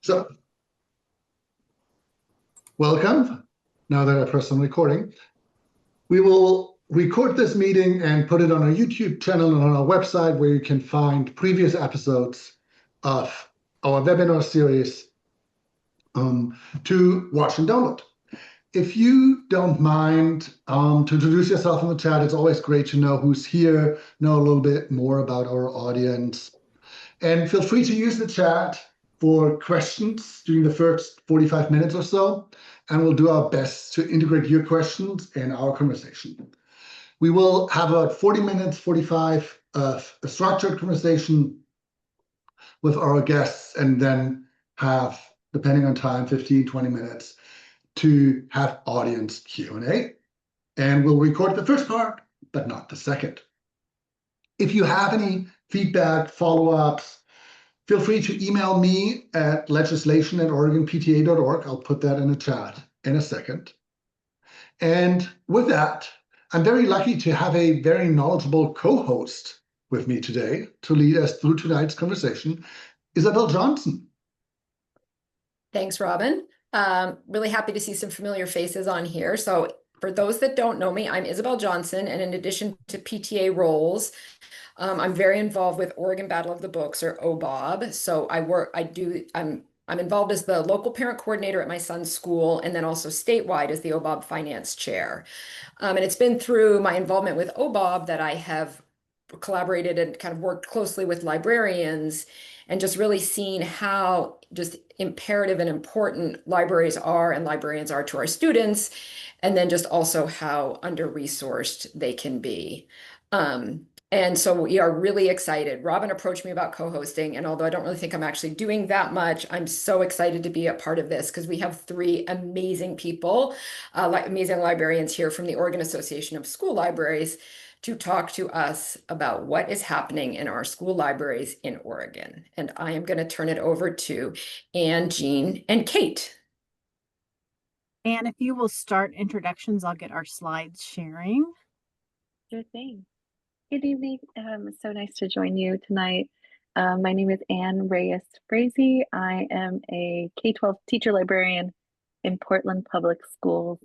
So, welcome. Now that I press on recording, we will record this meeting and put it on our YouTube channel and on our website, where you can find previous episodes of our webinar series to watch and download. If you don't mind to introduce yourself in the chat, it's always great to know who's here, know a little bit more about our audience. And feel free to use the chat for questions during the first 45 minutes or so, and we'll do our best to integrate your questions in our conversation. We will have about 40 minutes, 45 of a structured conversation with our guests, and then have, depending on time, 15, 20 minutes to have audience Q&A. And we'll record the first part, but not the second. If you have any feedback, follow-ups, feel free to email me at legislation@oregonpta.org. I'll put that in the chat in a second. And with that, I'm very lucky to have a very knowledgeable co-host with me today to lead us through tonight's conversation, Isabel Johnson. Thanks, Robin. Really happy to see some familiar faces on here. So for those that don't know me, I'm Isabel Johnson, and in addition to PTA roles, I'm very involved with Oregon Battle of the Books, or OBOB. So I'm involved as the local parent coordinator at my son's school, and then also statewide as the OBOB finance chair. And it's been through my involvement with OBOB that I have collaborated and kind of worked closely with librarians, and just really seen how just imperative and important libraries are and librarians are to our students, and then just also how under-resourced they can be. And so we are really excited. Robin approached me about co-hosting, and although I don't really think I'm actually doing that much, I'm so excited to be a part of this because we have three amazing people, amazing librarians here from the Oregon Association of School Libraries, to talk to us about what is happening in our school libraries in Oregon. And I am going to turn it over to Anne, Jean, and Kate. And if you will start introductions, I'll get our slides sharing. Sure thing. Good evening. So nice to join you tonight. My name is Ayn Frazee. I am a K-12 teacher librarian in Portland Public Schools,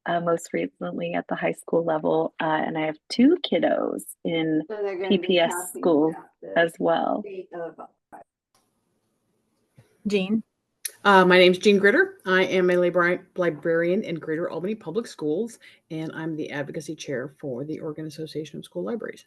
most recently at the high school level, and I have two kiddos in PPS schools as well. Jean. My name is Jean Gritter. I am a librarian in Greater Albany Public Schools, and I'm the advocacy chair for the Oregon Association of School Libraries.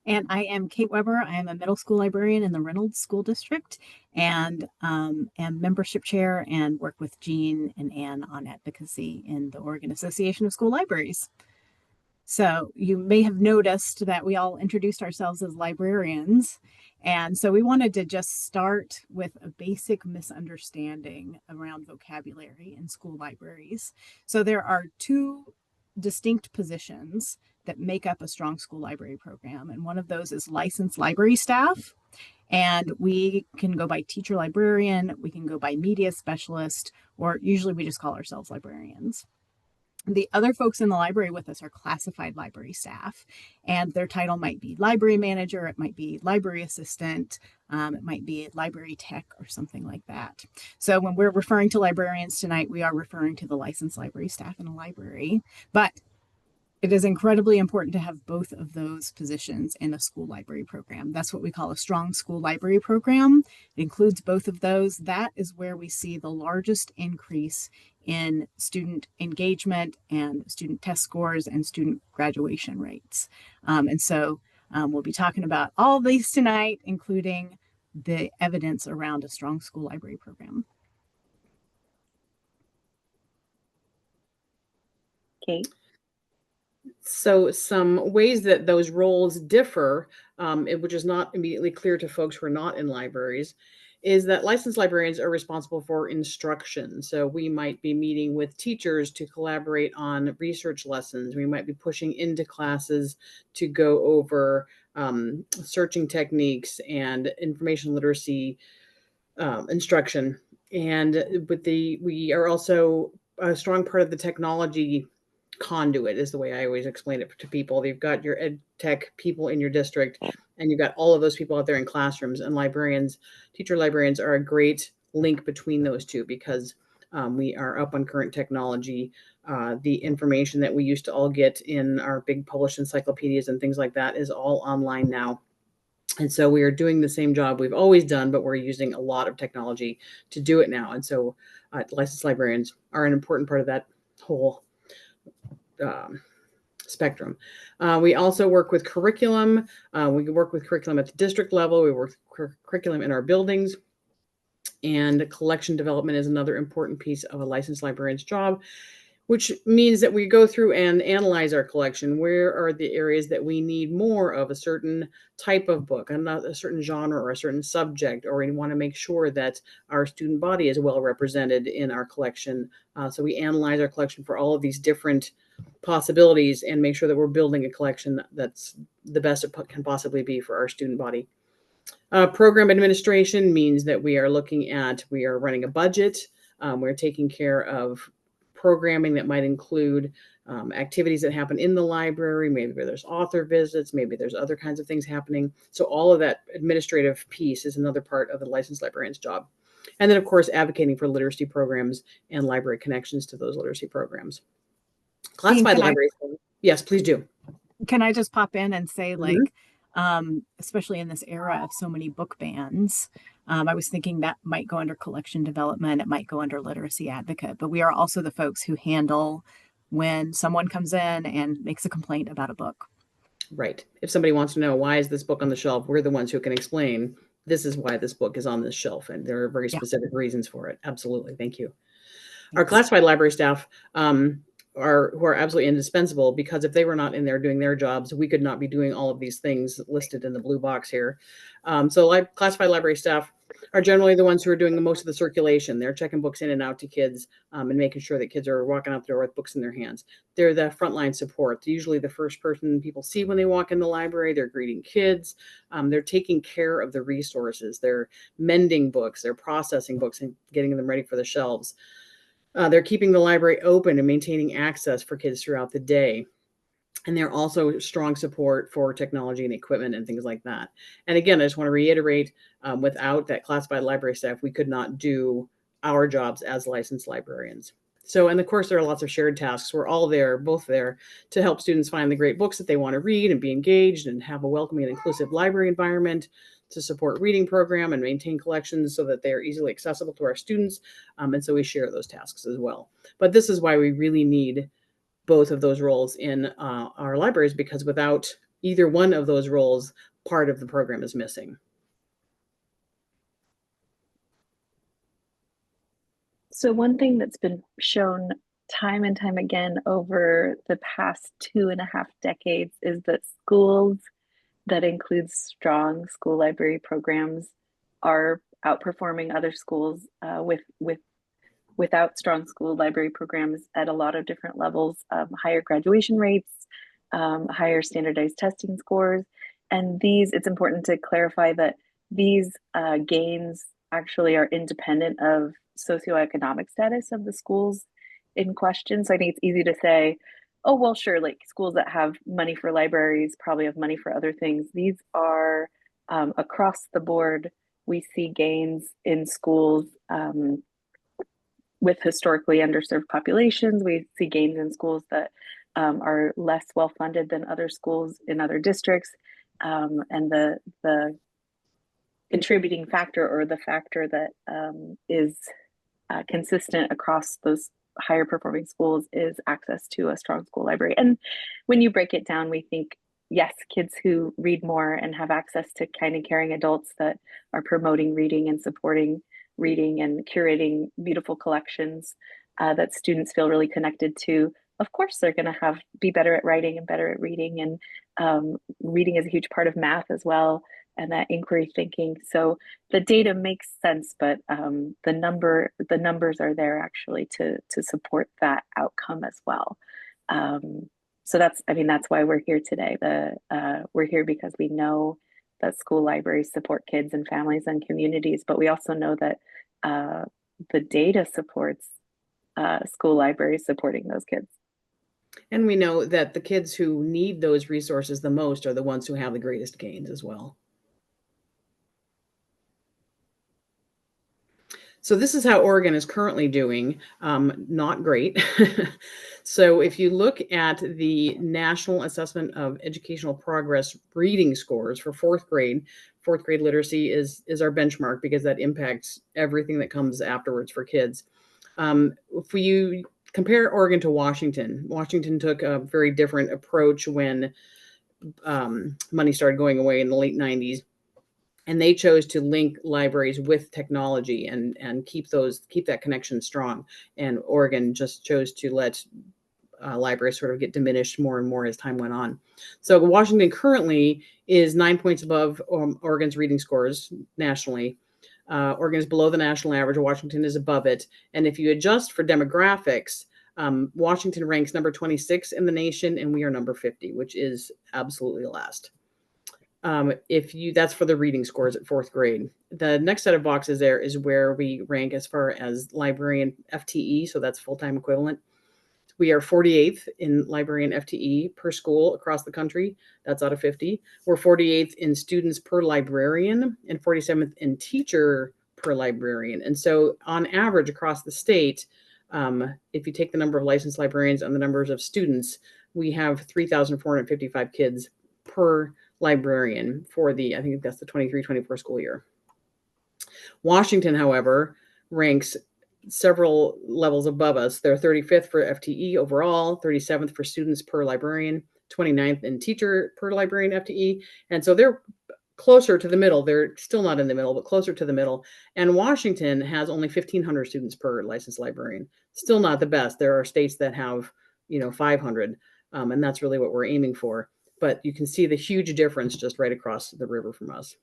And I am Kate Weber. I am a middle school librarian in the Reynolds School District, and am membership chair and work with Jean and Anne on advocacy in the Oregon Association of School Libraries. So you may have noticed that we all introduced ourselves as librarians. And so we wanted to just start with a basic misunderstanding around vocabulary in school libraries. So there are two distinct positions that make up a strong school library program. And one of those is licensed library staff. And we can go by teacher librarian, we can go by media specialist, or usually we just call ourselves librarians. The other folks in the library with us are classified library staff, and their title might be library manager, it might be library assistant, it might be library tech or something like that. So when we're referring to librarians tonight, we are referring to the licensed library staff in a library, but it is incredibly important to have both of those positions in a school library program. That's what we call a strong school library program. It includes both of those. That is where we see the largest increase in student engagement and student test scores and student graduation rates. And so we'll be talking about all these tonight, including the evidence around a strong school library program. Kate? So some ways that those roles differ, which is not immediately clear to folks who are not in libraries, is that licensed librarians are responsible for instruction. So we might be meeting with teachers to collaborate on research lessons. We might be pushing into classes to go over searching techniques and information literacy instruction. And we are also a strong part of the technology conduit, is the way I always explain it to people. You've got your ed tech people in your district, And you've got all of those people out there in classrooms, and librarians, teacher librarians are a great link between those two, because we are up on current technology. The information that we used to all get in our big published encyclopedias and things like that is all online now. And so we are doing the same job we've always done, but we're using a lot of technology to do it now. And so licensed librarians are an important part of that whole spectrum. We also work with curriculum. We work with curriculum at the district level. We work with curriculum in our buildings. And collection development is another important piece of a licensed librarian's job, which means that we go through and analyze our collection. Where are the areas that we need more of a certain type of book, and not a certain genre or a certain subject, or we want to make sure that our student body is well represented in our collection. So we analyze our collection for all of these different possibilities and make sure that we're building a collection that's the best it can possibly be for our student body. Program administration means that we are running a budget. We're taking care of programming that might include activities that happen in the library. Maybe there's author visits, maybe there's other kinds of things happening. So all of that administrative piece is another part of the licensed librarian's job. And then, of course, advocating for literacy programs and library connections to those literacy programs. Classified libraries. Yes, please do. Can I just pop in and say, like, especially in this era of so many book bans, I was thinking that might go under collection development. It might go under literacy advocate, but we are also the folks who handle when someone comes in and makes a complaint about a book. Right. If somebody wants to know, why is this book on the shelf? We're the ones who can explain, this is why this book is on this shelf. And there are very specific reasons for it. Absolutely. Thank you. Our classified library staff who are absolutely indispensable, because if they were not in there doing their jobs, we could not be doing all of these things listed in the blue box here. So classified library staff are generally the ones who are doing the most of the circulation. They're checking books in and out to kids and making sure that kids are walking out the door with books in their hands. They're the frontline support. They're usually the first person people see when they walk in the library. They're greeting kids. They're taking care of the resources. They're mending books. They're processing books and getting them ready for the shelves. They're keeping the library open and maintaining access for kids throughout the day. And they're also strong support for technology and equipment and things like that. And again, I just want to reiterate, without that classified library staff, we could not do our jobs as licensed librarians. So, and of course, there are lots of shared tasks. We're all there, both there, to help students find the great books that they want to read and be engaged and have a welcoming and inclusive library environment, to support reading program and maintain collections so that they are easily accessible to our students. And so we share those tasks as well. But this is why we really need both of those roles in our libraries, because without either one of those roles, part of the program is missing. So one thing that's been shown time and time again over the past 2.5 decades is that schools that include strong school library programs are outperforming other schools without strong school library programs at a lot of different levels, higher graduation rates, higher standardized testing scores. And it's important to clarify that these gains actually are independent of socioeconomic status of the schools in question. So I think it's easy to say, oh, well, sure, like schools that have money for libraries probably have money for other things. These are across the board. We see gains in schools with historically underserved populations. We see gains in schools that are less well-funded than other schools in other districts. And the contributing factor, or the factor that is consistent across those higher performing schools, is access to a strong school library. And when you break it down, we think, yes, kids who read more and have access to kind and caring adults that are promoting reading and supporting reading and curating beautiful collections that students feel really connected to, of course they're going to be better at writing and better at reading. And reading is a huge part of math as well, and that inquiry thinking. So the data makes sense, but the numbers are there actually to support that outcome as well. So that's why we're here today. We're here because we know that school libraries support kids and families and communities, but we also know that the data supports school libraries supporting those kids. And we know that the kids who need those resources the most are the ones who have the greatest gains as well. So this is how Oregon is currently doing. Not great. So if you look at the National Assessment of Educational Progress reading scores for fourth grade literacy is our benchmark because that impacts everything that comes afterwards for kids. If you compare Oregon to Washington, Washington took a very different approach when money started going away in the late 90s. And they chose to link libraries with technology and keep that connection strong. And Oregon just chose to let libraries sort of get diminished more and more as time went on. So Washington currently is 9 points above Oregon's reading scores nationally. Oregon is below the national average. Washington is above it. And if you adjust for demographics, Washington ranks number 26 in the nation, and we are number 50, which is absolutely last. That's for the reading scores at fourth grade. The next set of boxes there is where we rank as far as librarian FTE, so that's full-time equivalent. We are 48th in librarian FTE per school across the country. That's out of 50. We're 48th in students per librarian and 47th in teacher per librarian. And so on average across the state, if you take the number of licensed librarians and the numbers of students, we have 3,455 kids per librarian for I think that's the 23-24 school year. Washington, however, ranks several levels above us. They're 35th for FTE overall, 37th for students per librarian, 29th in teacher per librarian FTE. And so they're closer to the middle. They're still not in the middle, but closer to the middle. And Washington has only 1,500 students per licensed librarian. Still not the best. There are states that have, 500, and that's really what we're aiming for. But you can see the huge difference just right across the river from us.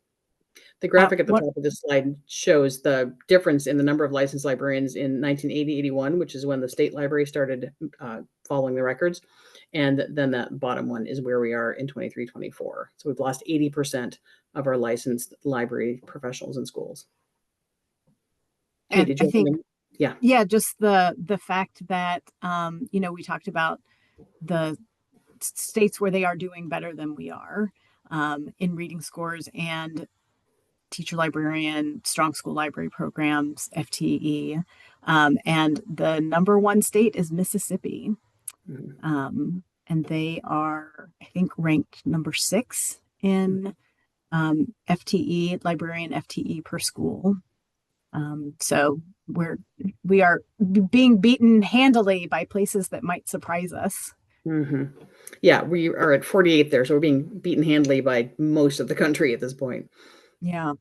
The graphic at the top of this slide shows the difference in the number of licensed librarians in 1980-81, which is when the state library started following the records. And then that bottom one is where we are in 23-24. So we've lost 80% of our licensed library professionals in schools. And I think, yeah, just the fact that, we talked about the states where they are doing better than we are in reading scores and teacher librarian, strong school library programs, FTE. And the number one state is Mississippi. Mm-hmm. And they are, I think, ranked number 6 in FTE, librarian FTE per school. So we are being beaten handily by places that might surprise us. Mm-hmm. Yeah, we are at 48 there, so we're being beaten handily by most of the country at this point. Yeah.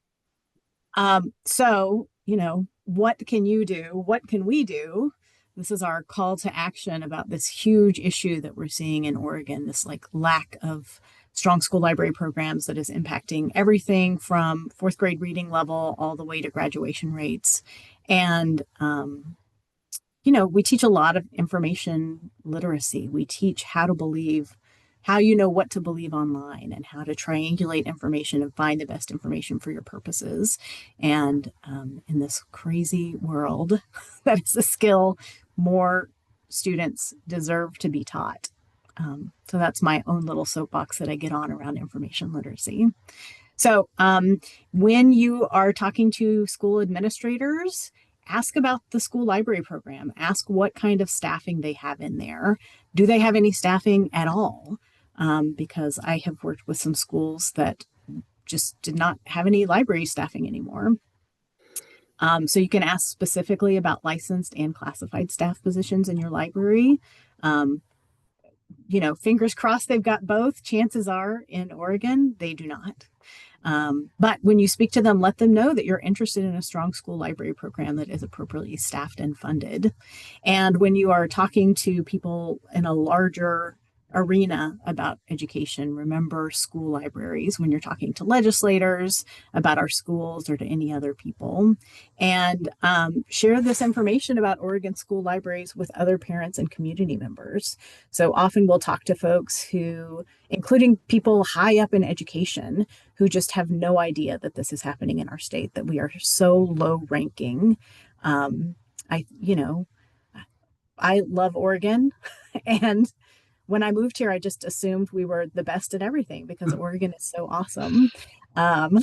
So, what can you do? What can we do? This is our call to action about this huge issue that we're seeing in Oregon, this lack of strong school library programs that is impacting everything from fourth grade reading level all the way to graduation rates. And, we teach a lot of information literacy. We teach how to believe, how what to believe online and how to triangulate information and find the best information for your purposes. And in this crazy world, that is a skill more students deserve to be taught. So that's my own little soapbox that I get on around information literacy. So when you are talking to school administrators, ask about the school library program. Ask what kind of staffing they have in there. Do they have any staffing at all? Because I have worked with some schools that just did not have any library staffing anymore. So you can ask specifically about licensed and classified staff positions in your library. Fingers crossed they've got both. Chances are in Oregon, they do not. But when you speak to them, let them know that you're interested in a strong school library program that is appropriately staffed and funded. And when you are talking to people in a larger arena about education, remember school libraries when you're talking to legislators about our schools or to any other people. And share this information about Oregon school libraries with other parents and community members. So often we'll talk to folks who, including people high up in education, who just have no idea that this is happening in our state, that we are so low ranking. I love Oregon and when I moved here, I just assumed we were the best at everything because Oregon is so awesome. Um,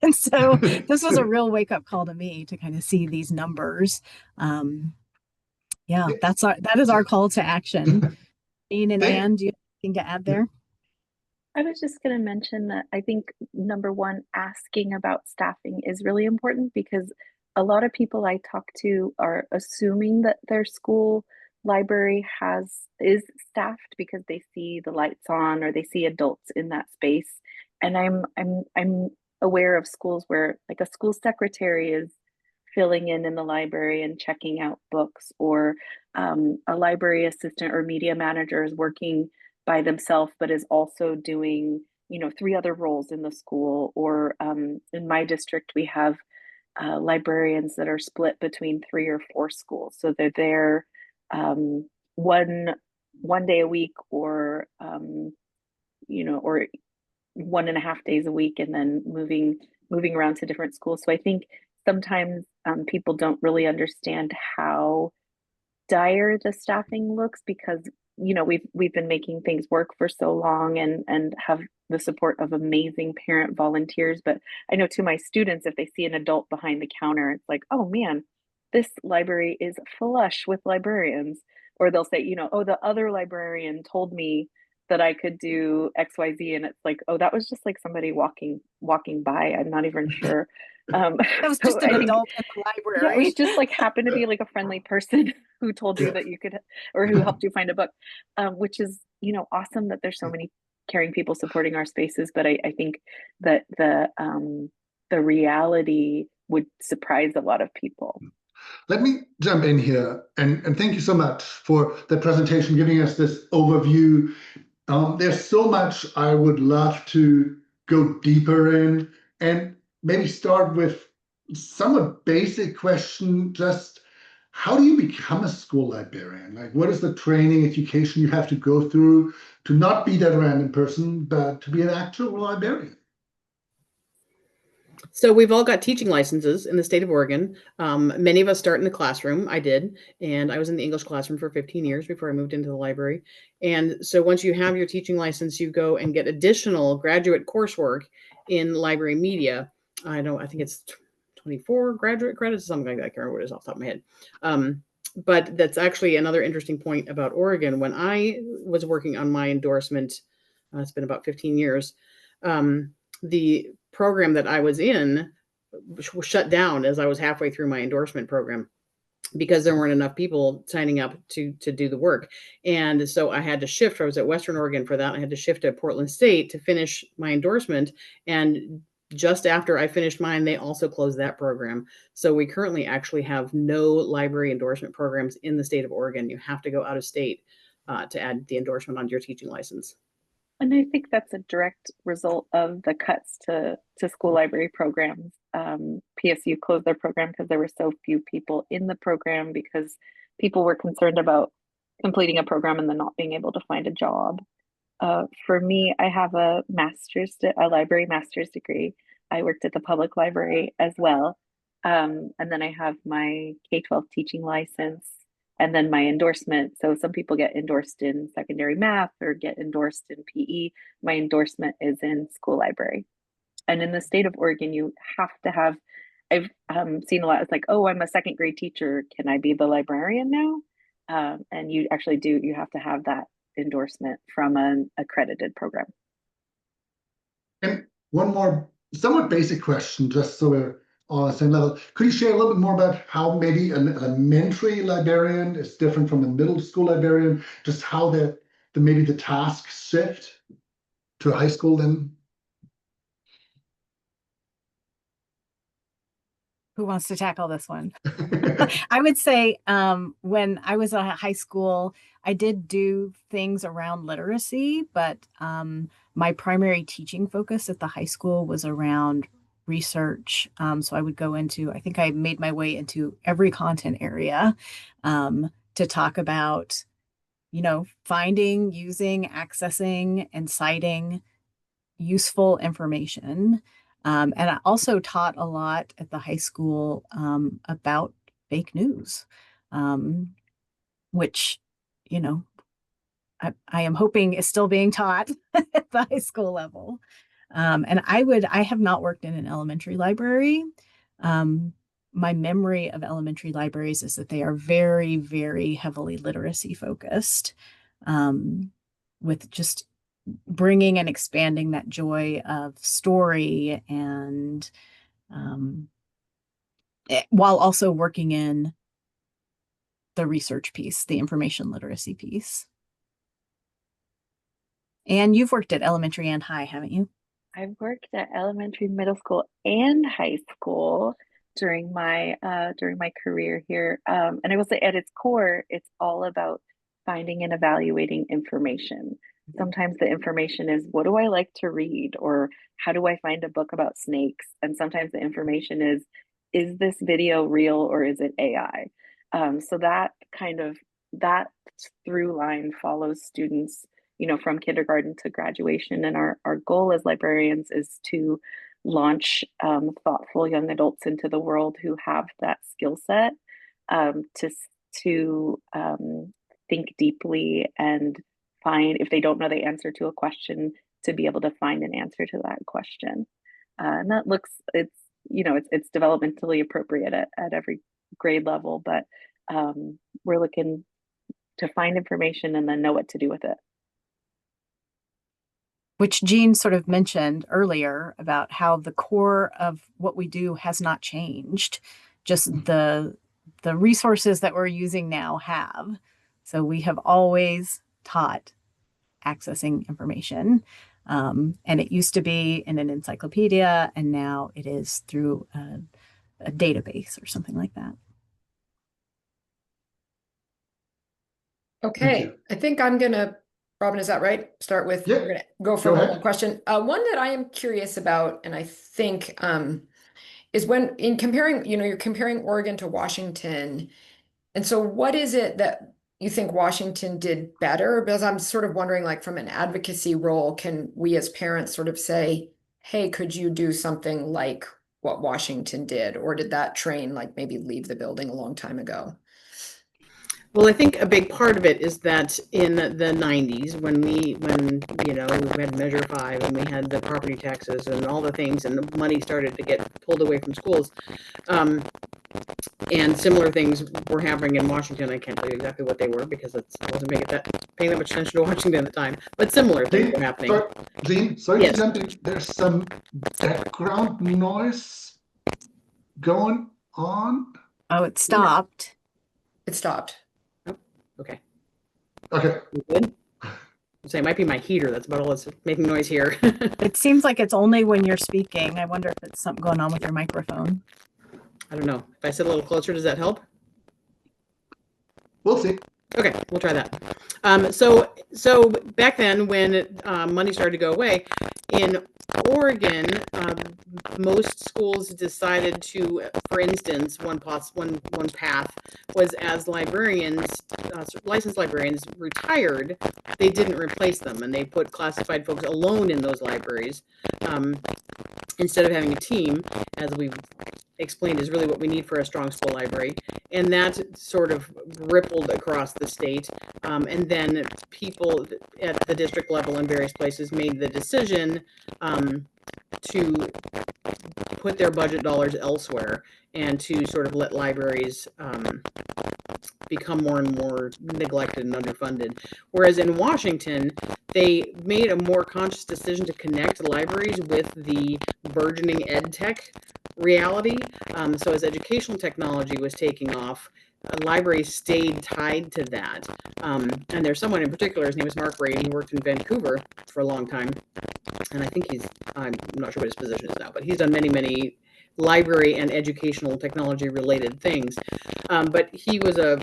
and so this was a real wake up call to me to kind of see these numbers. Um, yeah, that is our call to action. Jean and Thank, Anne, do you have anything to add there? I was just going to mention that I think number one, asking about staffing is really important because a lot of people I talk to are assuming that their school library is staffed because they see the lights on or they see adults in that space. And I'm aware of schools where like a school secretary is filling in the library and checking out books, or a library assistant or media manager is working by themselves, but is also doing, three other roles in the school. Or in my district, we have librarians that are split between 3 or 4 schools. So they're there um, one day a week, or 1.5 days a week, and then moving around to different schools. So I think sometimes people don't really understand how dire the staffing looks because we've been making things work for so long and have the support of amazing parent volunteers. But I know to my students, if they see an adult behind the counter, it's like, oh man, this library is flush with librarians. Or they'll say, oh, the other librarian told me that I could do XYZ, and it's like, oh, that was just like somebody walking by. I'm not even sure. That was So just an I think, adult in the yeah, it was library. just like happened to be like a friendly person who told you yeah. that you could, or who helped you find a book, which is, awesome that there's so many caring people supporting our spaces. But I think that the reality would surprise a lot of people. Let me jump in here and thank you so much for the presentation, giving us this overview. There's so much I would love to go deeper in, and maybe start with somewhat basic question, just how do you become a school librarian? Like, what is the training, education you have to go through to not be that random person, but to be an actual librarian? So we've all got teaching licenses in the state of Oregon. Many of us start in the classroom. I did, and I was in the English classroom for 15 years before I moved into the library. And so once you have your teaching license, you go and get additional graduate coursework in library media. I think it's 24 graduate credits, something like that. I can't remember what it is off the top of my head. But that's actually another interesting point about Oregon. When I was working on my endorsement, it's been about 15 years. The program that I was in was shut down as I was halfway through my endorsement program because there weren't enough people signing up to do the work. And so I had to shift. I was at Western Oregon for that. I had to shift to Portland State to finish my endorsement. And just after I finished mine, they also closed that program. So we currently actually have no library endorsement programs in the state of Oregon. You have to go out of state to add the endorsement onto your teaching license. And I think that's a direct result of the cuts to school library programs. PSU closed their program because there were so few people in the program because people were concerned about completing a program and then not being able to find a job. For me, I have a library master's degree. I worked at the public library as well. And then I have my K-12 teaching license and then my endorsement. So some people get endorsed in secondary math or get endorsed in PE. My endorsement is in school library. And in the state of Oregon, you have to have, I've seen a lot. It's like, oh, I'm a second grade teacher. Can I be the librarian now? And you actually do, you have to have that endorsement from an accredited program. And one more somewhat basic question, just so we're on the same level. Could you share a little bit more about how maybe an elementary librarian is different from a middle school librarian? Just how maybe the tasks shift to high school then? Who wants to tackle this one? I would say when I was at high school, I did do things around literacy, but my primary teaching focus at the high school was around research. So I would go into, I think I made my way into every content area to talk about, finding, using, accessing, and citing useful information. And I also taught a lot at the high school about fake news, which, you know, I am hoping is still being taught at the high school level. And I have not worked in an elementary library. My memory of elementary libraries is that they are very, very heavily literacy focused, with just bringing and expanding that joy of story and while also working in the research piece, the information literacy piece. And you've worked at elementary and high, haven't you? I've worked at elementary, middle school, and high school during my career here. And I will say at its core, it's all about finding and evaluating information. Sometimes the information is, what do I like to read? Or how do I find a book about snakes? And sometimes the information is this video real or is it AI? So that through line follows students, from kindergarten to graduation. And our goal as librarians is to launch thoughtful young adults into the world who have that skill set, to think deeply and find, if they don't know the answer to a question, to be able to find an answer to that question. And that looks, it's developmentally appropriate at every grade level, but we're looking to find information and then know what to do with it. Which Jean sort of mentioned earlier about how the core of what we do has not changed. Just the resources that we're using now have. So we have always taught accessing information. And it used to be in an encyclopedia, and now it is through a database or something like that. Okay, I think I'm gonna, Robin, is that right? Start with, Yeah. we're gonna go for Go one ahead. more question. One that I am curious about, and I think is when in comparing, you're comparing Oregon to Washington. And so what is it that you think Washington did better? Because I'm sort of wondering, like from an advocacy role, can we as parents sort of say, hey, could you do something like what Washington did? Or did that train like maybe leave the building a long time ago? Well, I think a big part of it is that in the 90s, when we had Measure 5 and we had the property taxes and all the things, and the money started to get pulled away from schools, and similar things were happening in Washington. I can't tell you exactly what they were because I wasn't paying that much attention to Washington at the time, but similar things were happening. Jean, sorry Yes. to jump in. There's some background noise going on. Oh, it stopped. It stopped. Okay. Okay. You good? So it might be my heater. That's about all that's making noise here. It seems like it's only when you're speaking. I wonder if it's something going on with your microphone. I don't know. If I sit a little closer, does that help? We'll see. Okay, we'll try that. So back then, when money started to go away in Oregon, most schools decided to, for instance, one path was, as librarians, licensed librarians retired, they didn't replace them, and they put classified folks alone in those libraries, instead of having a team, as we've explained is really what we need for a strong school library. And that sort of rippled across the state. And then people at the district level in various places made the decision to put their budget dollars elsewhere and to sort of let libraries become more and more neglected and underfunded. Whereas in Washington, they made a more conscious decision to connect libraries with the burgeoning ed tech reality. So as educational technology was taking off, libraries stayed tied to that. And there's someone in particular, his name is Mark Ray, and he worked in Vancouver for a long time. And I think I'm not sure what his position is now, but he's done many, many library and educational technology related things. But he was a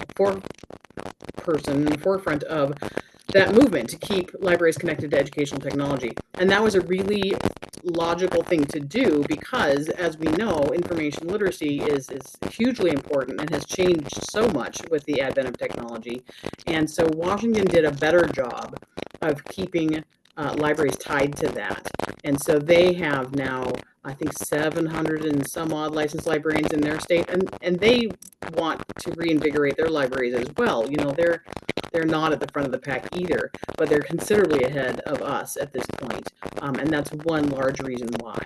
person in the forefront of that movement to keep libraries connected to educational technology. And that was a really logical thing to do because, as we know, information literacy is hugely important and has changed so much with the advent of technology. And so Washington did a better job of keeping libraries tied to that. And so they have now, I think, 700 and some odd licensed librarians in their state, and they want to reinvigorate their libraries as well. You know, they're not at the front of the pack either, but they're considerably ahead of us at this point. And that's one large reason why.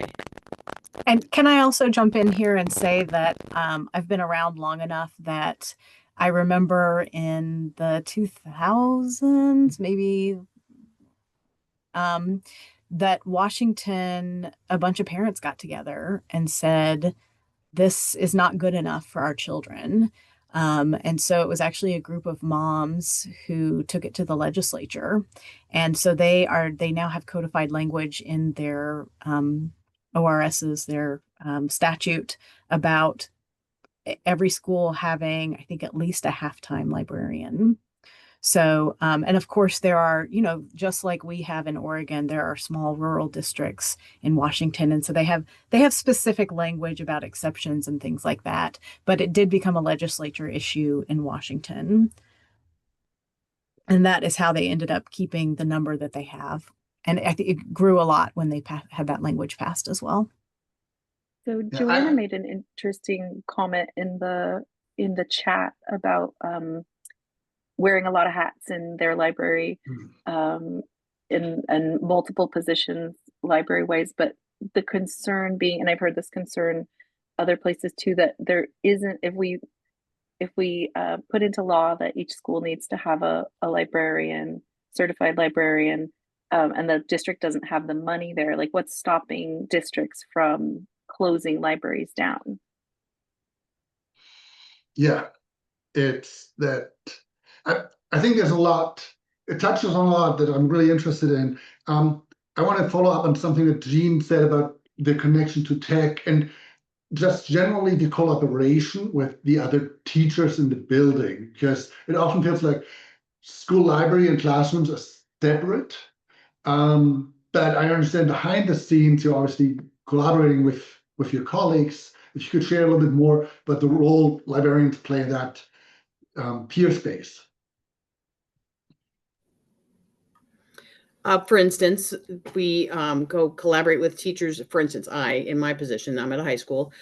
And can I also jump in here and say that I've been around long enough that I remember in the 2000s, maybe, that Washington, a bunch of parents got together and said, this is not good enough for our children. And so it was actually a group of moms who took it to the legislature. And so they now have codified language in their ORSs, their statute, about every school having, I think, at least a halftime librarian. So, and of course, there are, just like we have in Oregon, there are small rural districts in Washington. And so they have specific language about exceptions and things like that. But it did become a legislature issue in Washington. And that is how they ended up keeping the number that they have. And I think it grew a lot when they had that language passed as well. So Yeah, Joanna made an interesting comment in the chat about wearing a lot of hats in their library, in multiple positions, library wise. But the concern being, and I've heard this concern other places too, that there isn't, if we put into law that each school needs to have a librarian, certified librarian, and the district doesn't have the money there, like what's stopping districts from closing libraries down? Yeah, it's that. I think there's a lot, it touches on a lot that I'm really interested in. I want to follow up on something that Jean said about the connection to tech and just generally the collaboration with the other teachers in the building, because it often feels like school library and classrooms are separate. But I understand behind the scenes, you're obviously collaborating with your colleagues. If you could share a little bit more about the role librarians play in that peer space. For instance, we go collaborate with teachers. For instance, in my position, I'm at a high school,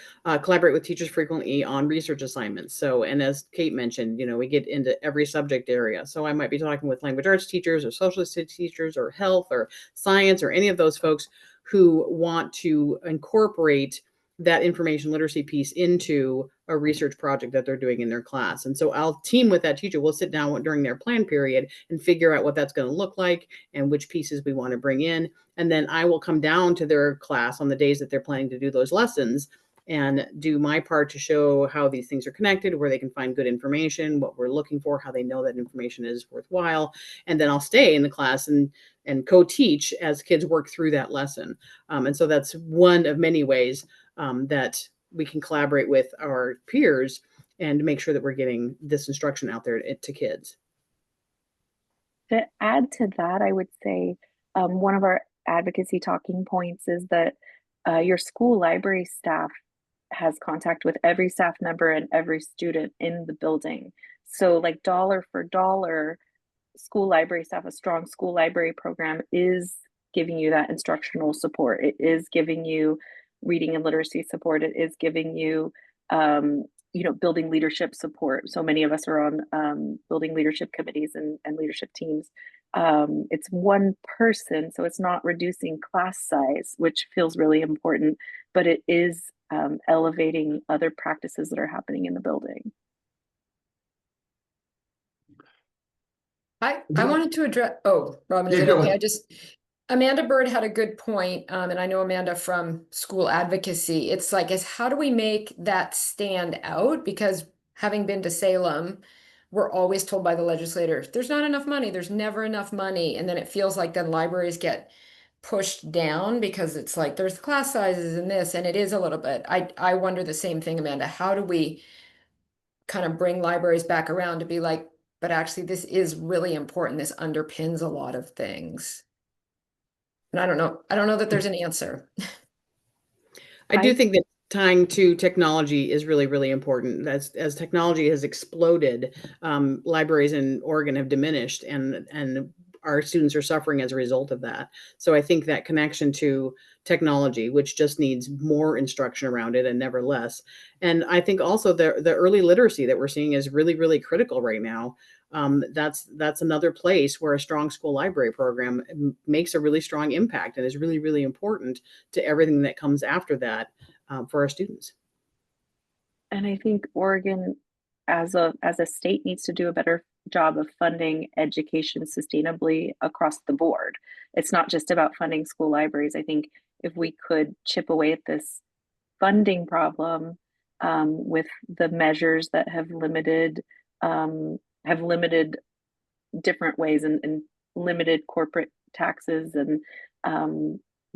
collaborate with teachers frequently on research assignments. So, and as Kate mentioned, we get into every subject area. So I might be talking with language arts teachers or social studies teachers or health or science or any of those folks who want to incorporate that information literacy piece into a research project that they're doing in their class. And so I'll team with that teacher. We'll sit down during their plan period and figure out what that's going to look like and which pieces we want to bring in. And then I will come down to their class on the days that they're planning to do those lessons and do my part to show how these things are connected, where they can find good information, what we're looking for, how they know that information is worthwhile. And then I'll stay in the class and co-teach as kids work through that lesson. And so that's one of many ways that we can collaborate with our peers and make sure that we're getting this instruction out there to kids. To add to that, I would say one of our advocacy talking points is that your school library staff has contact with every staff member and every student in the building. So like dollar for dollar, school library staff, a strong school library program is giving you that instructional support. It is giving you reading and literacy support. It is giving you, building leadership support. So many of us are on building leadership committees and leadership teams. It's one person, so it's not reducing class size, which feels really important, but it is elevating other practices that are happening in the building. I wanted to address, Robin, is it okay? Amanda Bird had a good point, and I know Amanda from school advocacy. It's like, how do we make that stand out? Because having been to Salem, we're always told by the legislators, there's not enough money, there's never enough money. And then it feels like then libraries get pushed down because it's like, there's class sizes and this, and it is a little bit. I wonder the same thing, Amanda. How do we kind of bring libraries back around to be like, but actually this is really important. This underpins a lot of things. And I don't know that there's an answer. I do think that tying to technology is really, really important. As technology has exploded, libraries in Oregon have diminished, and our students are suffering as a result of that. So I think that connection to technology, which just needs more instruction around it and never less. And I think also the early literacy that we're seeing is really, really critical right now. That's another place where a strong school library program makes a really strong impact and is really, really important to everything that comes after that for our students. And I think Oregon as a state needs to do a better job of funding education sustainably across the board. It's not just about funding school libraries. I think if we could chip away at this funding problem with the measures that have limited different ways and limited corporate taxes and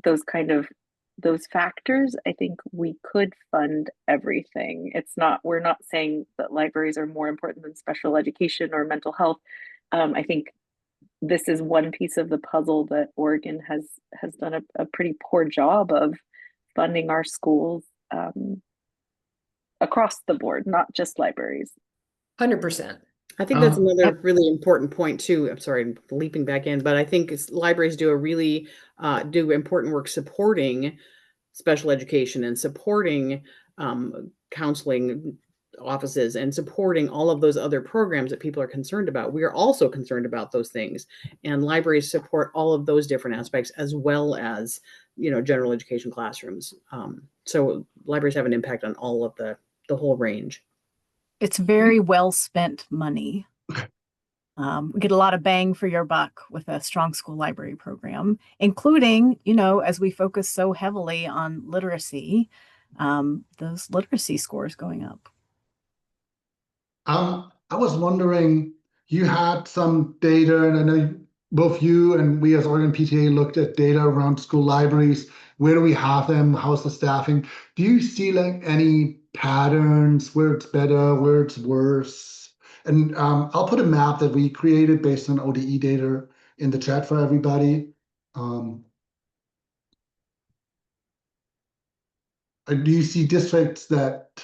those kind of those factors, I think we could fund everything. We're not saying that libraries are more important than special education or mental health. I think this is one piece of the puzzle that Oregon has done a pretty poor job of funding our schools across the board, not just libraries. 100%. I think that's another really important point too. I'm sorry, I'm leaping back in, but I think libraries do a really do important work supporting special education and supporting counseling offices and supporting all of those other programs that people are concerned about. We are also concerned about those things, and libraries support all of those different aspects as well as, general education classrooms. So libraries have an impact on all of the whole range. It's very well spent money. We get a lot of bang for your buck with a strong school library program, including, as we focus so heavily on literacy, those literacy scores going up. I was wondering, you had some data, and I know both you and we as Oregon PTA looked at data around school libraries. Where do we have them? How's the staffing? Do you see any patterns where it's better, where it's worse? And I'll put a map that we created based on ODE data in the chat for everybody. Do you see districts that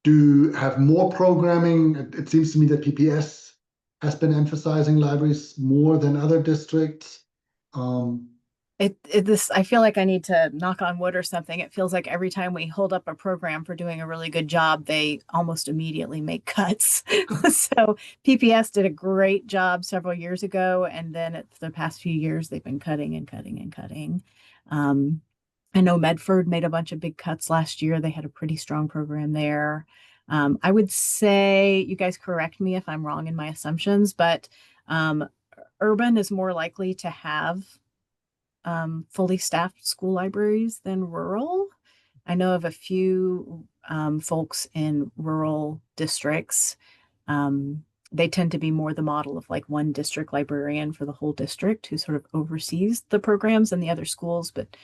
do have more programming? It seems to me that PPS has been emphasizing libraries more than other districts. I feel like I need to knock on wood or something. It feels like every time we hold up a program for doing a really good job, they almost immediately make cuts. So PPS did a great job several years ago, and then the past few years, they've been cutting and cutting and cutting. I know Medford made a bunch of big cuts last year. They had a pretty strong program there. I would say, you guys correct me if I'm wrong in my assumptions, but urban is more likely to have fully staffed school libraries than rural. I know of a few folks in rural districts. They tend to be more the model of like one district librarian for the whole district who sort of oversees the programs in the other schools, but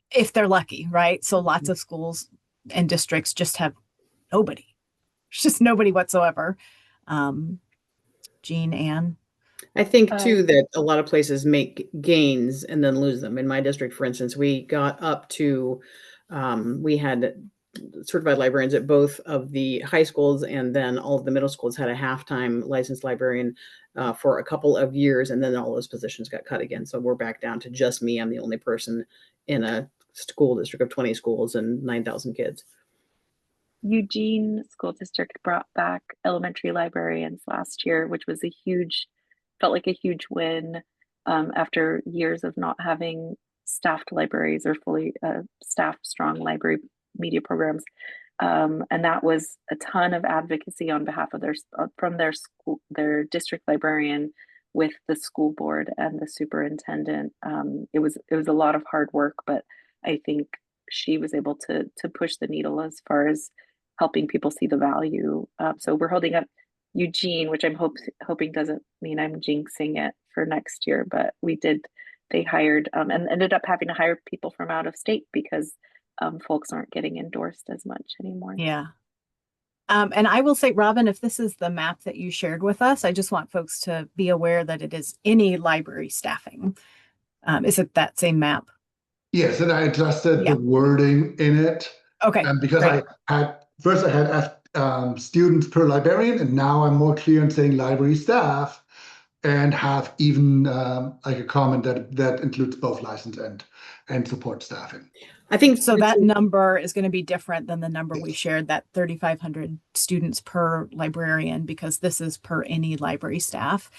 if they're lucky, right? So lots of schools and districts just have nobody. There's just nobody whatsoever. Jean, Ann? I think too that a lot of places make gains and then lose them. In my district, for instance, we got up to, we had certified librarians at both of the high schools, and then all of the middle schools had a half-time licensed librarian for a couple of years, and then all those positions got cut again. So we're back down to just me. I'm the only person in a school district of 20 schools and 9,000 kids. Eugene School District brought back elementary librarians last year, which was felt like a huge win after years of not having staffed libraries or fully staffed strong library media programs. And that was a ton of advocacy on behalf of their district librarian with the school board and the superintendent. It was a lot of hard work, but I think she was able to push the needle as far as helping people see the value. So we're holding up Eugene, which I'm hoping doesn't mean I'm jinxing it for next year, but they hired and ended up having to hire people from out of state because folks aren't getting endorsed as much anymore. Yeah. And I will say, Robin, if this is the map that you shared with us, I just want folks to be aware that it is any library staffing. Is it that same map? Yes, and I adjusted the wording in it. Okay. Because I had students per librarian, and now I'm more clear in saying library staff, and have even like a comment that includes both license and support staffing. I think So that number is going to be different than the number we shared, that 3,500 students per librarian, because this is per any library staff.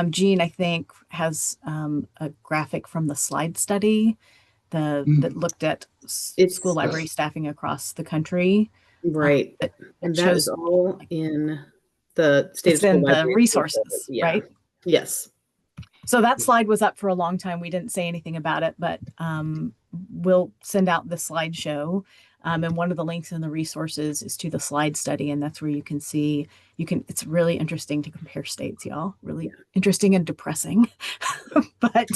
Jean, I think, has a graphic from the slide study that looked at school library staffing across the country. Right. And that is all in the state of school library resources, right? Yes. So that slide was up for a long time. We didn't say anything about it, but we'll send out the slideshow. And one of the links in the resources is to the slide study. And that's where you can see, it's really interesting to compare states, y'all. Really interesting and depressing. But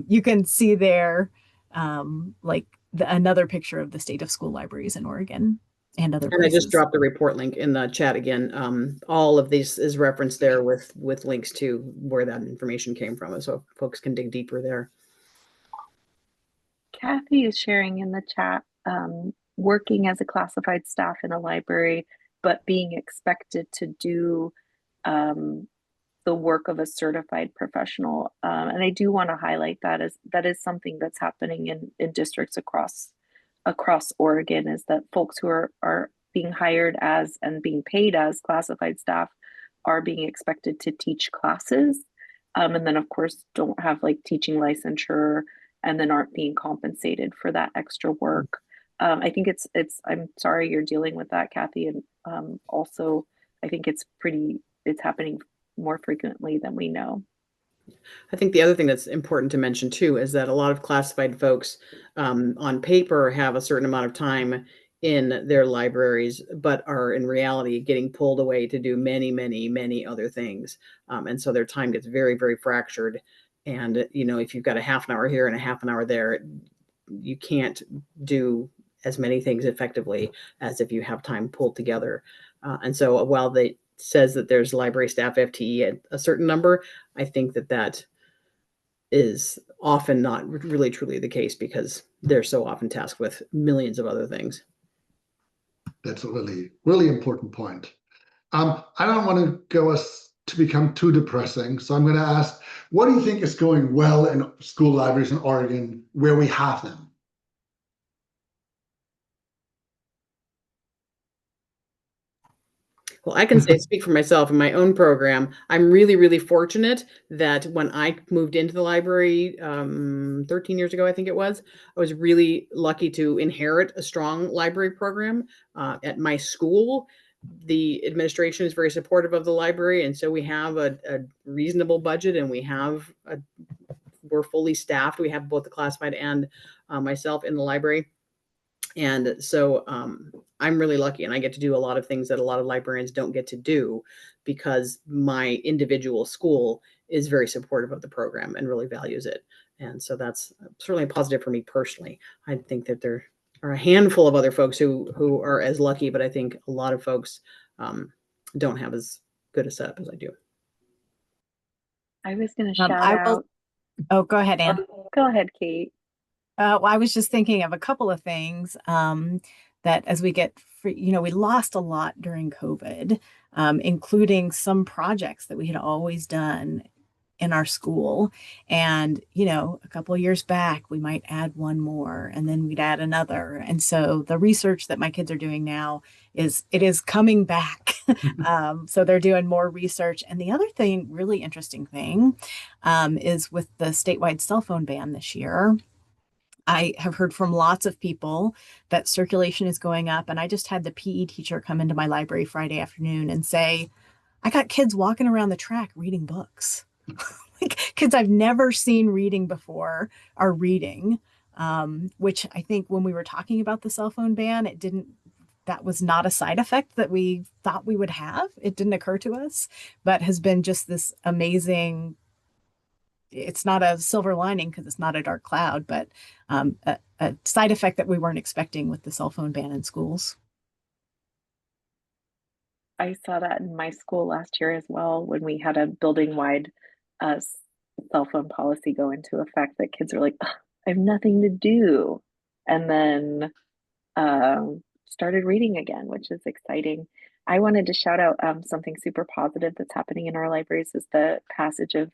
you can see there another picture of the state of school libraries in Oregon. And other places. I just dropped the report link in the chat again. All of these is referenced there with links to where that information came from, so folks can dig deeper there. Kathy is sharing in the chat, working as a classified staff in a library, but being expected to do the work of a certified professional. And I do want to highlight that is something that's happening in districts across Oregon, is that folks who are being hired as and being paid as classified staff are being expected to teach classes, and then of course don't have like teaching licensure, and then aren't being compensated for that extra work. I think it's I'm sorry you're dealing with that, Kathy, and also I think it's happening more frequently than we know. I think the other thing that's important to mention too is that a lot of classified folks on paper have a certain amount of time in their libraries, but are in reality getting pulled away to do many, many, many other things. And so their time gets very, very fractured. And, if you've got a half an hour here and a half an hour there, you can't do as many things effectively as if you have time pulled together. And so while they says that there's library staff FTE at a certain number, I think that is often not really truly the case, because they're so often tasked with millions of other things. That's a really, really important point. I don't want to become too depressing, so I'm going to ask, what do you think is going well in school libraries in Oregon where we have them? Well, I can speak for myself in my own program. I'm really, really fortunate that when I moved into the library 13 years ago, I think it was, I was really lucky to inherit a strong library program at my school. The administration is very supportive of the library, and so we have a reasonable budget, and we're fully staffed. We have both the classified and myself in the library. And so I'm really lucky, and I get to do a lot of things that a lot of librarians don't get to do, because my individual school is very supportive of the program and really values it. And so that's certainly a positive for me personally. I think that there are a handful of other folks who are as lucky, but I think a lot of folks don't have as good a setup as I do. I was going to shout out. Oh, go ahead, Anne. Go ahead, Kate. Well, I was just thinking of a couple of things that as we get free, we lost a lot during COVID, including some projects that we had always done in our school. And, a couple of years back, we might add one more, and then we'd add another. And so the research that my kids are doing now is coming back. So they're doing more research. And the other thing, really interesting thing, is with the statewide cell phone ban this year. I have heard from lots of people that circulation is going up. And I just had the PE teacher come into my library Friday afternoon and say, I got kids walking around the track reading books. Like kids I've never seen reading before are reading, which I think when we were talking about the cell phone ban, that was not a side effect that we thought we would have. It didn't occur to us, but has been just this amazing. It's not a silver lining because it's not a dark cloud, but a side effect that we weren't expecting with the cell phone ban in schools. I saw that in my school last year as well, when we had a building-wide cell phone policy go into effect, that kids are like, I have nothing to do. And then started reading again, which is exciting. I wanted to shout out something super positive that's happening in our libraries is the passage of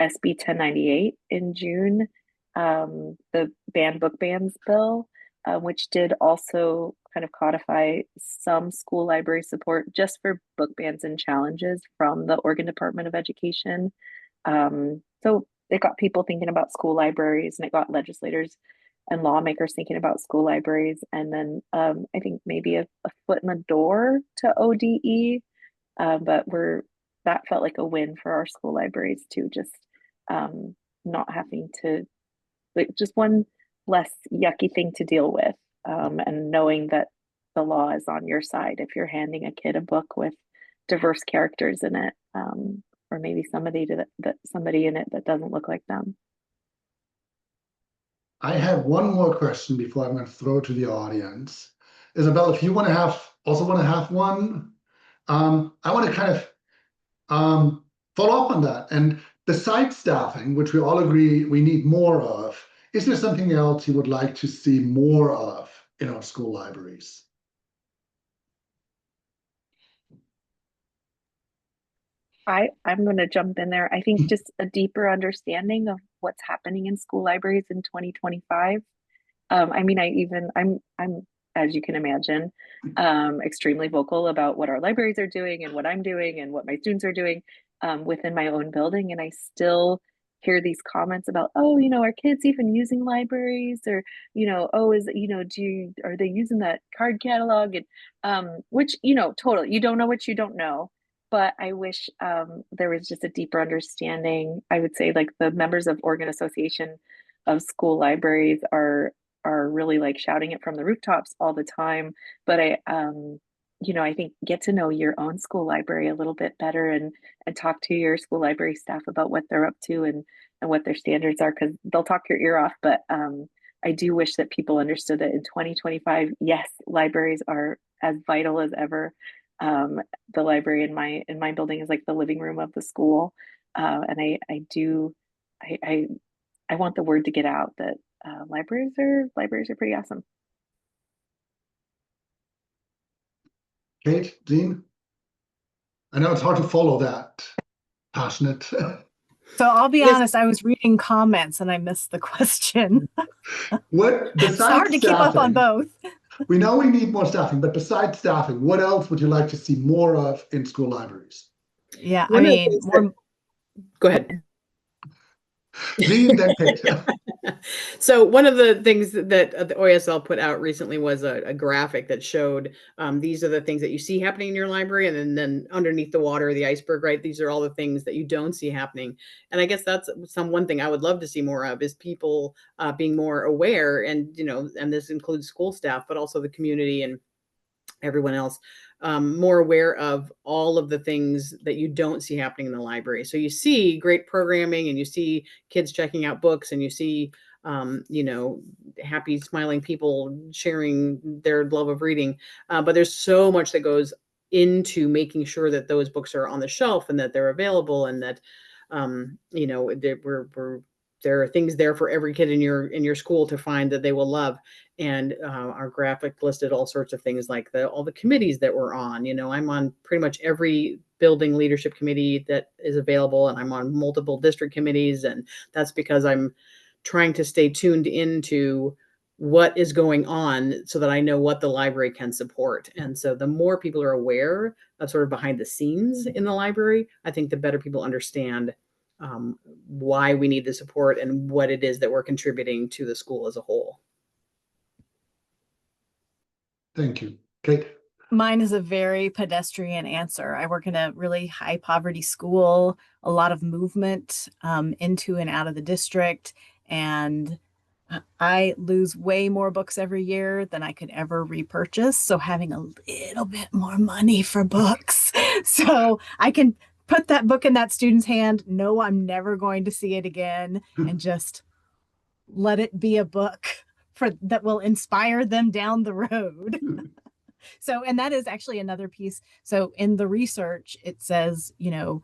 SB 1098 in June, the banned book bans bill, which did also kind of codify some school library support just for book bans and challenges from the Oregon Department of Education. So it got people thinking about school libraries, and it got legislators and lawmakers thinking about school libraries. And then I think maybe a foot in the door to ODE, but that felt like a win for our school libraries too, just not having to, like, just one less yucky thing to deal with, and knowing that the law is on your side if you're handing a kid a book with diverse characters in it, or maybe somebody in it that doesn't look like them. I have one more question before I'm going to throw it to the audience. Isabel, if you want to have one, I want to kind of follow up on that. And besides staffing, which we all agree we need more of, is there something else you would like to see more of in our school libraries? I'm going to jump in there. I think just a deeper understanding of what's happening in school libraries in 2025. I mean, I'm, as you can imagine, extremely vocal about what our libraries are doing and what I'm doing and what my students are doing within my own building. And I still hear these comments about, oh, are kids even using libraries? Or, oh, are they using that card catalog? And which, totally, you don't know what you don't know. But I wish there was just a deeper understanding. I would say, like, the members of Oregon Association of School Libraries are really, like, shouting it from the rooftops all the time. But I think get to know your own school library a little bit better, and talk to your school library staff about what they're up to and what their standards are, because they'll talk your ear off. But I do wish that people understood that in 2025, yes, libraries are as vital as ever. The library in my building is like the living room of the school, and I want the word to get out that libraries are pretty awesome. Kate, Dean? I know it's hard to follow that passionate. So I'll be honest, I was reading comments and I missed the question. What besides It's hard to keep up on both. We know we need more staffing, but besides staffing, what else would you like to see more of in school libraries? Yeah, I mean, go ahead. Dean, then Kate. So one of the things that the OASL put out recently was a graphic that showed these are the things that you see happening in your library, and then underneath the water, the iceberg, right? These are all the things that you don't see happening. And I guess that's one thing I would love to see more of, is people being more aware, and and this includes school staff, but also the community and everyone else, more aware of all of the things that you don't see happening in the library. So you see great programming, and you see kids checking out books, and you see, happy, smiling people sharing their love of reading. But there's so much that goes into making sure that those books are on the shelf and that they're available, and that, there are things there for every kid in your school to find that they will love. And our graphic listed all sorts of things, like all the committees that we're on. I'm on pretty much every building leadership committee that is available, and I'm on multiple district committees. And that's because I'm trying to stay tuned into what is going on so that I know what the library can support. And so the more people are aware of sort of behind the scenes in the library, I think the better people understand why we need the support and what it is that we're contributing to the school as a whole. Thank you. Kate? Mine is a very pedestrian answer. I work in a really high poverty school, a lot of movement into and out of the district, and I lose way more books every year than I could ever repurchase. So having a little bit more money for books, so I can put that book in that student's hand, know I'm never going to see it again, and just let it be a book that will inspire them down the road. So, and that is actually another piece. So in the research, it says, the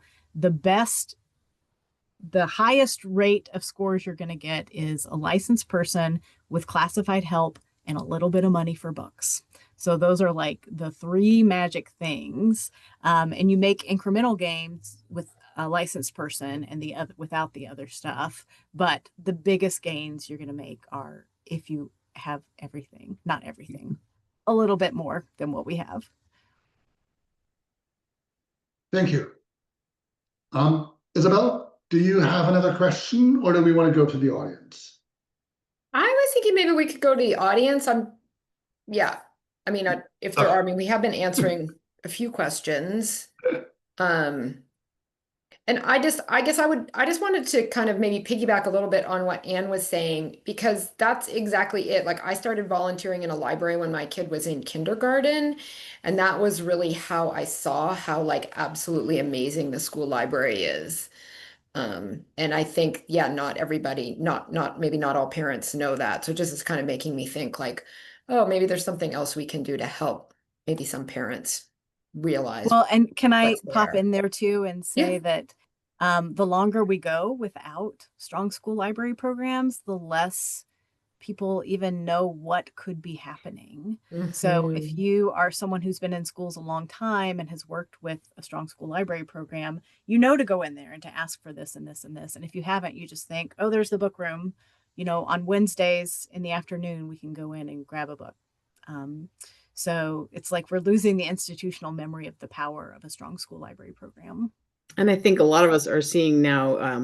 highest rate of scores you're going to get is a licensed person with classified help and a little bit of money for books. So those are like the three magic things. And you make incremental gains with a licensed person and the other without the other stuff. But the biggest gains you're going to make are if you have everything, not everything, a little bit more than what we have. Thank you. Isabel, do you have another question, or do we want to go to the audience? I was thinking maybe we could go to the audience. Yeah. I mean, if there are, I mean, we have been answering a few questions. And I guess I just wanted to kind of maybe piggyback a little bit on what Anne was saying, because that's exactly it. Like, I started volunteering in a library when my kid was in kindergarten, and that was really how I saw how like absolutely amazing the school library is. And I think, yeah, not everybody, maybe not all parents know that. So just it's kind of making me think like, oh, maybe there's something else we can do to help maybe some parents realize Well, and can I what's pop there. in there too and say Yeah. that the longer we go without strong school library programs, the less people even know what could be happening. So if Mhm. you are someone who's been in schools a long time and has worked with a strong school library program, you know to go in there and to ask for this and this and this. And if you haven't, you just think, oh, there's the book room. You know, on Wednesdays in the afternoon, we can go in and grab a book. So it's like we're losing the institutional memory of the power of a strong school library program. And I think a lot of us are seeing now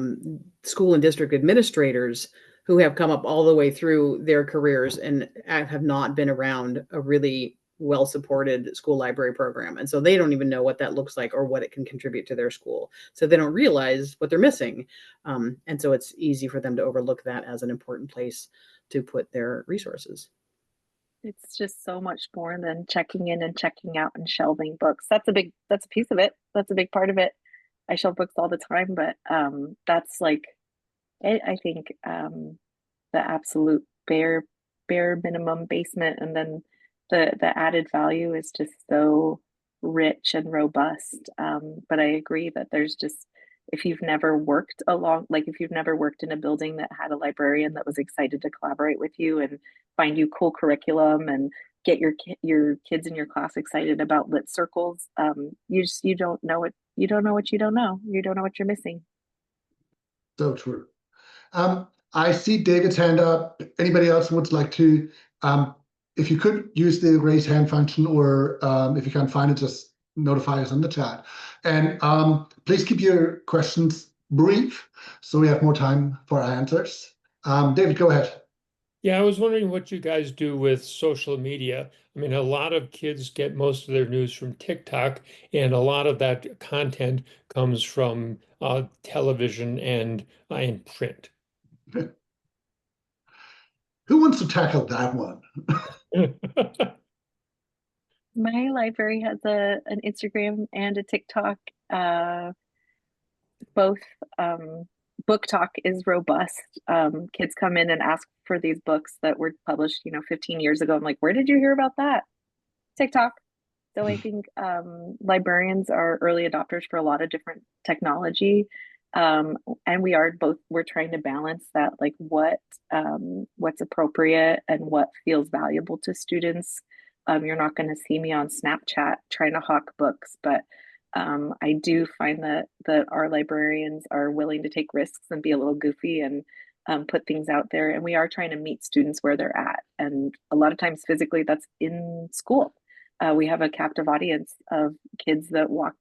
school and district administrators who have come up all the way through their careers and have not been around a really well-supported school library program. And so they don't even know what that looks like or what it can contribute to their school. So they don't realize what they're missing. And so it's easy for them to overlook that as an important place to put their resources. It's just so much more than checking in and checking out and shelving books. That's a piece of it. That's a big part of it. I shelve books all the time, but that's like I think the absolute bare minimum basement, and then the added value is just so rich and robust. But I agree that there's just, if you've never worked if you've never worked in a building that had a librarian that was excited to collaborate with you and find you cool curriculum and get your kids in your class excited about lit circles, you don't know what you don't know what you don't know. You don't know what you're missing. So true. I see David's hand up. Anybody else would like to, if you could use the raise hand function, or if you can't find it, just notify us on the chat. And please keep your questions brief so we have more time for our answers. David, go ahead. Yeah, I was wondering what you guys do with social media. I mean, a lot of kids get most of their news from TikTok, and a lot of that content comes from television and in print. Who wants to tackle that one? My library has an Instagram and a TikTok. Both Book Talk is robust. Kids come in and ask for these books that were published, 15 years ago. I'm like, where did you hear about that? TikTok. So I think librarians are early adopters for a lot of different technology. And we're trying to balance that, like what's appropriate and what feels valuable to students. You're not going to see me on Snapchat trying to hawk books, but I do find that our librarians are willing to take risks and be a little goofy and put things out there. And we are trying to meet students where they're at. And a lot of times physically that's in school. We have a captive audience of kids that walk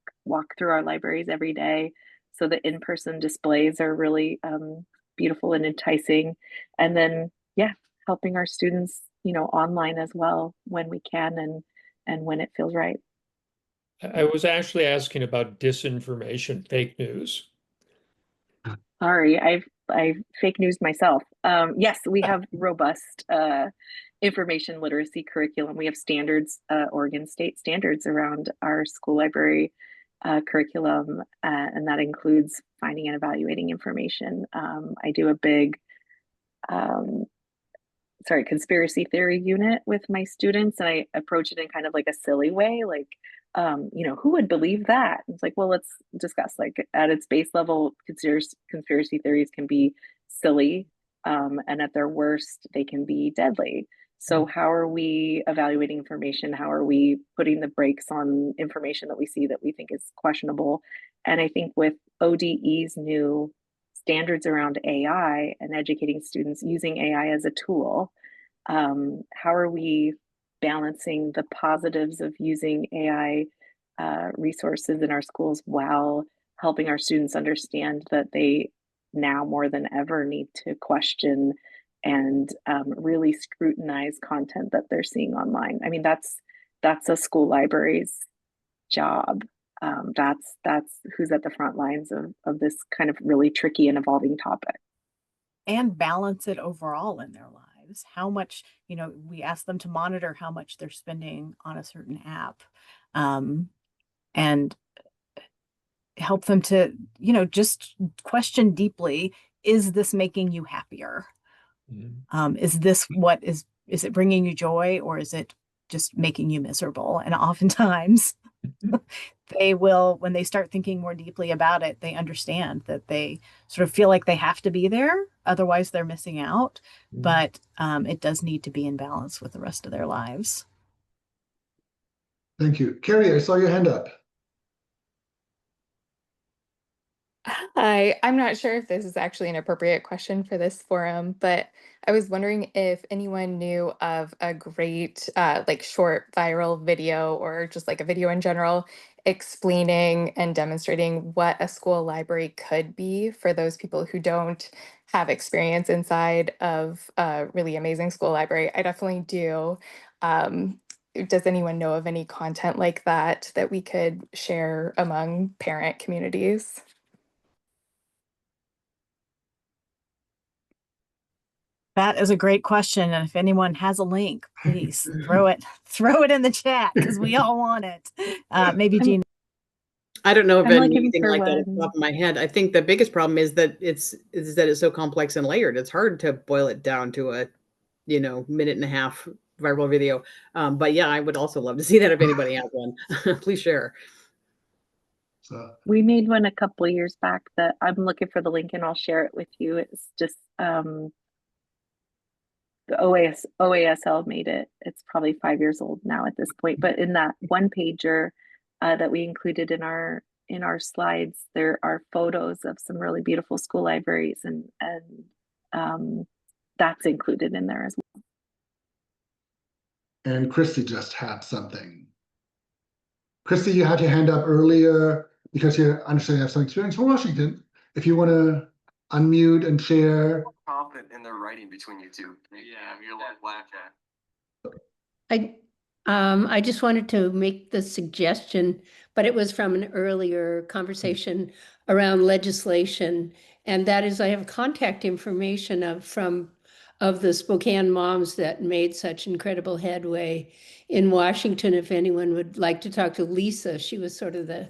through our libraries every day. So the in-person displays are really beautiful and enticing. And then, yeah, helping our students, online as well when we can and when it feels right. I was actually asking about disinformation, fake news. Sorry, I've fake news myself. Yes, we have robust information literacy curriculum. We have standards, Oregon State standards around our school library curriculum, and that includes finding and evaluating information. I do a big conspiracy theory unit with my students, and I approach it in kind of like a silly way, like, who would believe that? It's like, well, let's discuss, like, at its base level, conspiracy theories can be silly, and at their worst, they can be deadly. So how are we evaluating information? How are we putting the brakes on information that we see that we think is questionable? And I think with ODE's new standards around AI and educating students using AI as a tool, how are we balancing the positives of using AI resources in our schools while helping our students understand that they now more than ever need to question and really scrutinize content that they're seeing online. I mean, that's a school library's job. That's who's at the front lines of this kind of really tricky and evolving topic. And balance it overall in their lives. How much, we ask them to monitor how much they're spending on a certain app, and help them to, just question deeply, is this making you happier? Is this is it bringing you joy, or is it just making you miserable? And oftentimes they will, when they start thinking more deeply about it, they understand that they sort of feel like they have to be there, otherwise they're missing out. But it does need to be in balance with the rest of their lives. Thank you. Carrie, I saw your hand up. Hi, I'm not sure if this is actually an appropriate question for this forum, but I was wondering if anyone knew of a great, like short viral video or just like a video in general explaining and demonstrating what a school library could be for those people who don't have experience inside of a really amazing school library. I definitely do. Does anyone know of any content like that that we could share among parent communities? That is a great question. And if anyone has a link, please throw it in the chat, because we all want it. Maybe Jean. I don't know of I'm looking anything for like that off the one. top of my head. I think the biggest problem is that it's so complex and layered. It's hard to boil it down to a, minute and a half viral video. But yeah, I would also love to see that if anybody has one. Please share. So We made one a couple of years back that I'm looking for the link and I'll share it with you. It's just the OASL made it. It's probably 5 years old now at this point. But in that one pager that we included in our slides, there are photos of some really beautiful school libraries, and that's included in there as well. And Christy just had something. Christy, you had your hand up earlier because you understand you have some experience from Washington. If you want to unmute and share. Confident in their writing between you two. Yeah, you're like laugh at. I just wanted to make the suggestion, but it was from an earlier conversation around legislation, and that is I have contact information of the Spokane moms that made such incredible headway in Washington. If anyone would like to talk to Lisa, she was sort of the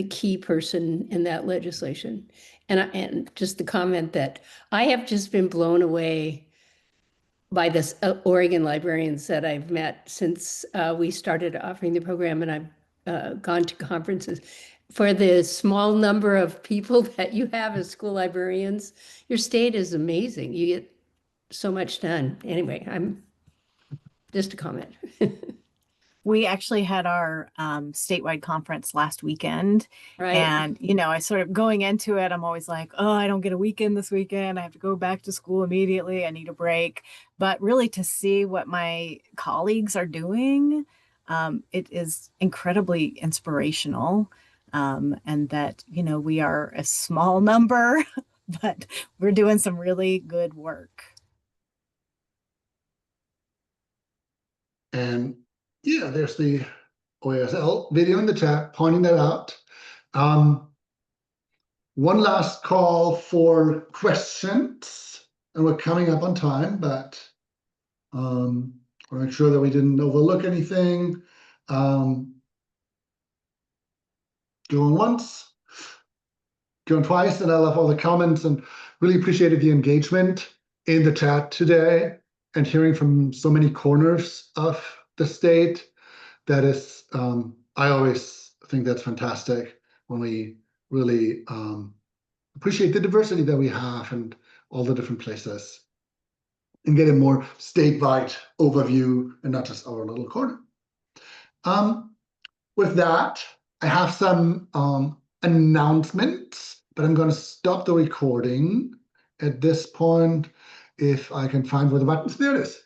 key person in that legislation. And just the comment that I have just been blown away by this Oregon librarians that I've met since we started offering the program, and I've gone to conferences. For the small number of people that you have as school librarians, your state is amazing. You get so much done. Anyway, I'm just a comment. We actually had our statewide conference last weekend. Right. And, I sort of going into it, I'm always like, oh, I don't get a weekend this weekend. I have to go back to school immediately. I need a break. But really to see what my colleagues are doing, it is incredibly inspirational. And that, we are a small number, but we're doing some really good work. And yeah, there's the OASL video in the chat pointing that out. One last call for questions, and we're coming up on time, but I'll make sure that we didn't overlook anything. Going once, going twice, and I love all the comments and really appreciated the engagement in the chat today and hearing from so many corners of the state. That is, I always think that's fantastic when we really appreciate the diversity that we have and all the different places. and get a more statewide overview and not just our little corner. With that, I have some announcements, but I'm going to stop the recording at this point if I can find where the buttons. There it is.